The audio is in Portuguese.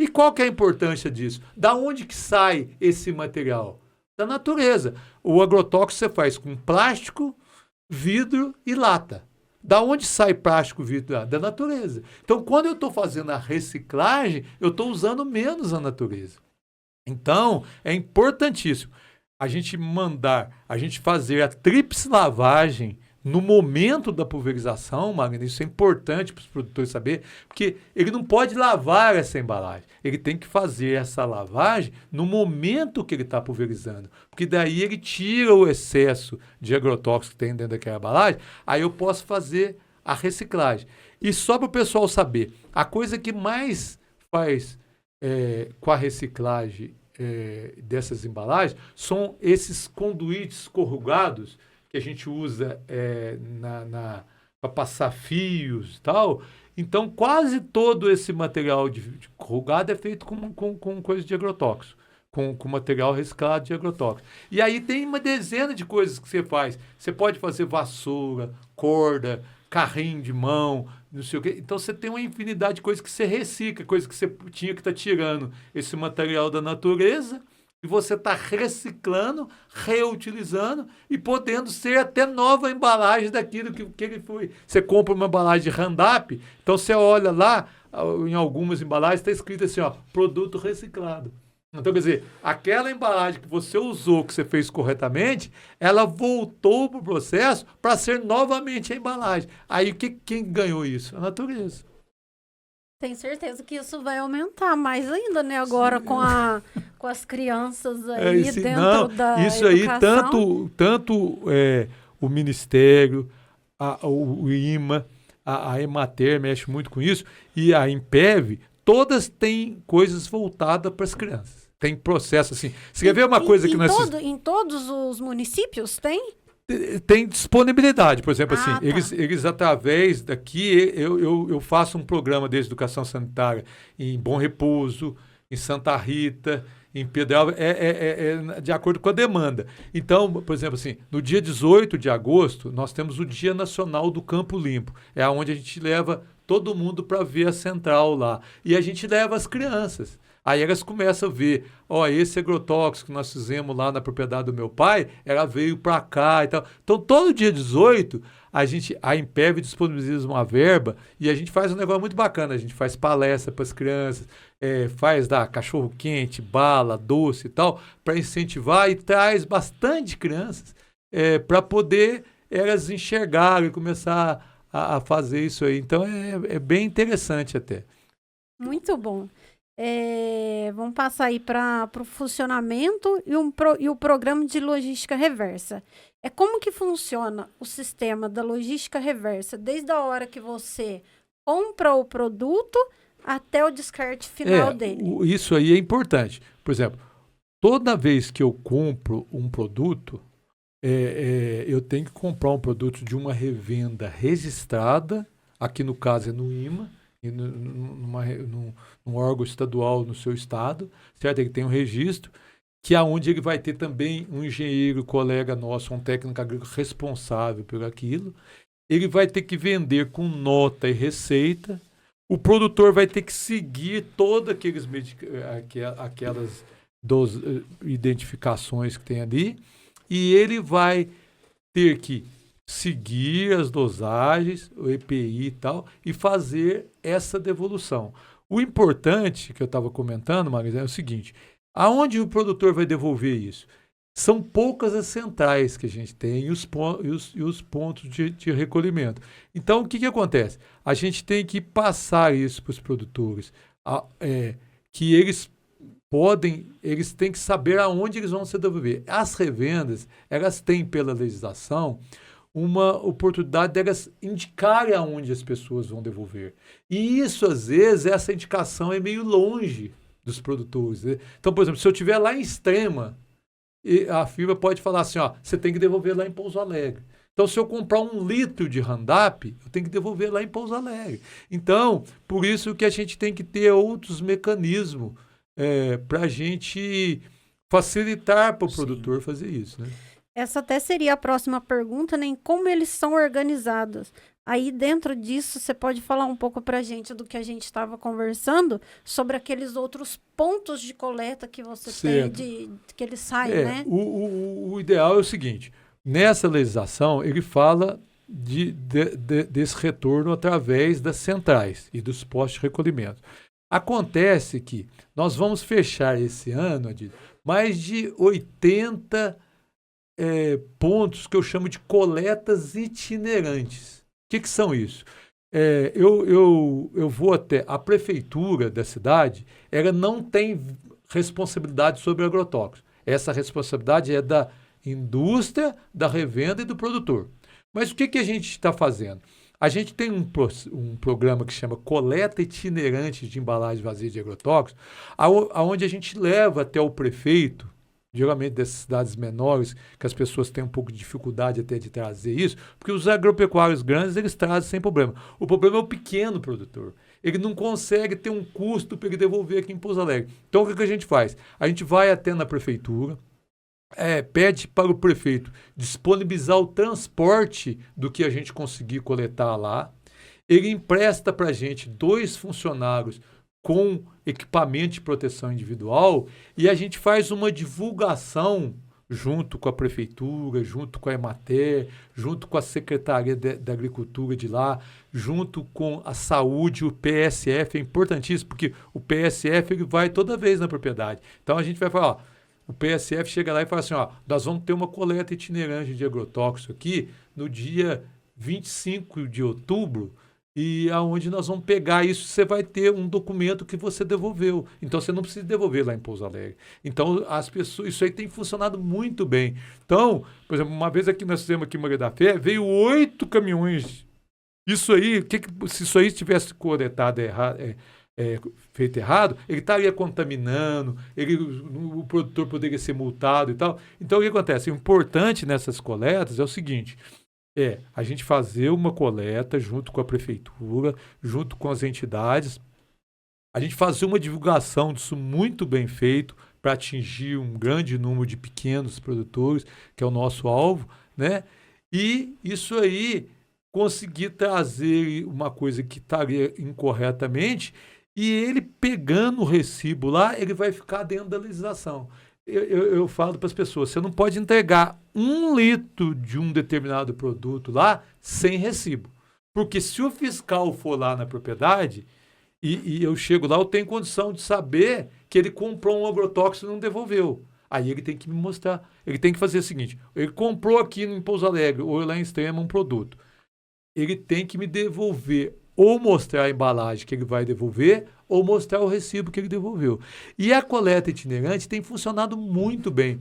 E qual que é a importância disso? Da onde que sai esse material? Da natureza. O agrotóxico você faz com plástico, vidro e lata. Da onde sai plástico, vidro e lata? Da natureza. Então, quando eu estou fazendo a reciclagem, eu estou usando menos a natureza. Então, é importantíssimo a gente fazer a tríplice lavagem no momento da pulverização, Magno. Isso é importante para os produtores saberem, porque ele não pode lavar essa embalagem. Ele tem que fazer essa lavagem no momento que ele está pulverizando, porque daí ele tira o excesso de agrotóxico que tem dentro daquela embalagem, aí eu posso fazer a reciclagem. E só para o pessoal saber, a coisa que mais faz com a reciclagem dessas embalagens são esses conduítes corrugados que a gente usa para passar fios e tal. Então, quase todo esse material de corrugado é feito com coisa de agrotóxico, com material reciclado de agrotóxico. E aí tem uma dezena de coisas que você faz. Você pode fazer vassoura, corda, carrinho de mão, não sei o quê. Então, você tem uma infinidade de coisas que você recicla, coisas que você tinha que estar tirando esse material da natureza e você está reciclando, reutilizando e podendo ser até nova embalagem daquilo que ele foi. Você compra uma embalagem de Roundup, então você olha lá, em algumas embalagens está escrito assim, ó, produto reciclado. Então, quer dizer, aquela embalagem que você usou, que você fez corretamente, ela voltou para o processo para ser novamente a embalagem. Aí, quem ganhou isso? A natureza. Tenho certeza que isso vai aumentar mais ainda, né? Agora com as crianças aí dentro da isso educação. Aí, tanto o Ministério, o IMA, a Emater mexe muito com isso, e a Impev, todas têm coisas voltadas para as crianças. Tem processo assim. Você quer ver uma coisa que nós... Em todos os municípios tem? Tem disponibilidade, por exemplo, assim, Tá. eles através daqui, eu faço um programa de educação sanitária em Bom Repouso, em Santa Rita, em Pedro Álvares, de acordo com a demanda. Então, por exemplo, assim, no dia 18 de agosto, nós temos o Dia Nacional do Campo Limpo, é onde a gente leva todo mundo para ver a central lá, e a gente leva as crianças. Aí elas começam a ver, esse agrotóxico que nós fizemos lá na propriedade do meu pai, ela veio para cá e tal. Então, todo dia 18, a Impev disponibiliza uma verba e a gente faz um negócio muito bacana. A gente faz palestra para as crianças, faz cachorro-quente, bala, doce e tal, para incentivar e traz bastante crianças para poder elas enxergarem e começar a fazer isso aí. Então, é bem interessante até. Muito bom. Vamos passar aí para o funcionamento e o programa de logística reversa. Como que funciona o sistema da logística reversa, desde a hora que você compra o produto até o descarte final dele? Isso aí é importante. Por exemplo, toda vez que eu compro um produto, eu tenho que comprar um produto de uma revenda registrada, aqui no caso é no IMA, e num órgão estadual no seu estado, certo? Ele tem um registro, que é onde ele vai ter também um engenheiro, colega nosso, um técnico agrícola responsável por aquilo. Ele vai ter que vender com nota e receita. O produtor vai ter que seguir todas aquelas identificações que tem ali, e ele vai ter que seguir as dosagens, o EPI e tal, e fazer essa devolução. O importante que eu estava comentando, Marisa, é o seguinte: aonde o produtor vai devolver isso? São poucas as centrais que a gente tem e os pontos de recolhimento. Então, o que acontece? A gente tem que passar isso para os produtores, que eles têm que saber aonde eles vão se devolver. As revendas, elas têm, pela legislação, uma oportunidade delas indicarem aonde as pessoas vão devolver. E isso, às vezes, essa indicação é meio longe dos produtores, né? Então, por exemplo, se eu estiver lá em Extrema, a firma pode falar assim, você tem que devolver lá em Pouso Alegre. Então, se eu comprar 1 litro de Roundup, eu tenho que devolver lá em Pouso Alegre. Então, por isso que a gente tem que ter outros mecanismos para a gente facilitar para o produtor fazer isso, né? Essa até seria a próxima pergunta, né? Em como eles são organizados. Aí, dentro disso, você pode falar um pouco para a gente do que a gente estava conversando sobre aqueles outros pontos de coleta que você Certo. tem, que ele sai, né? O ideal é o seguinte, nessa legislação, ele fala desse retorno através das centrais e dos postos de recolhimento. Acontece que nós vamos fechar esse ano, Adílio, mais de 80 pontos que eu chamo de coletas itinerantes. O que são isso? Eu vou até a prefeitura da cidade, ela não tem responsabilidade sobre agrotóxicos. Essa responsabilidade é da indústria, da revenda e do produtor. Mas o que a gente está fazendo? A gente tem um programa que chama Coleta Itinerante de Embalagem Vazia de Agrotóxicos, onde a gente leva até o prefeito, geralmente dessas cidades menores, que as pessoas têm um pouco de dificuldade até de trazer isso, porque os agropecuários grandes, eles trazem sem problema. O problema é o pequeno produtor. Ele não consegue ter um custo para ele devolver aqui em Pouso Alegre. Então, o que a gente faz? A gente vai até na prefeitura, pede para o prefeito disponibilizar o transporte do que a gente conseguir coletar lá. Ele empresta para a gente 2 funcionários com equipamento de proteção individual e a gente faz uma divulgação junto com a prefeitura, junto com a Emater, junto com a Secretaria da Agricultura de lá, junto com a saúde, o PSF, é importantíssimo, porque o PSF ele vai toda vez na propriedade. Então a gente vai falar, o PSF chega lá e fala assim, nós vamos ter uma coleta itinerante de agrotóxico aqui no dia 25 de outubro, e aonde nós vamos pegar isso, você vai ter um documento que você devolveu. Então, você não precisa devolver lá em Pouso Alegre. Então, as pessoas, isso aí tem funcionado muito bem. Então, por exemplo, uma vez aqui nós fizemos aqui em Maria da Fé, veio 8 caminhões. Isso aí, se isso aí tivesse coletado feito errado, ele estaria contaminando, o produtor poderia ser multado e tal. Então, o que acontece? O importante nessas coletas é o seguinte... a gente fazer uma coleta junto com a prefeitura, junto com as entidades, a gente fazer uma divulgação disso muito bem feito para atingir um grande número de pequenos produtores, que é o nosso alvo, né? E isso aí conseguir trazer uma coisa que estaria incorretamente e ele pegando o recibo lá, ele vai ficar dentro da legislação. Eu falo para as pessoas, você não pode entregar 1 litro de um determinado produto lá sem recibo. Porque se o fiscal for lá na propriedade e eu chego lá, eu tenho condição de saber que ele comprou um agrotóxico e não devolveu. Aí ele tem que me mostrar. Ele tem que fazer o seguinte, ele comprou aqui em Pouso Alegre ou lá em Extrema um produto. Ele tem que me devolver ou mostrar a embalagem que ele vai devolver, ou mostrar o recibo que ele devolveu. E a coleta itinerante tem funcionado muito bem.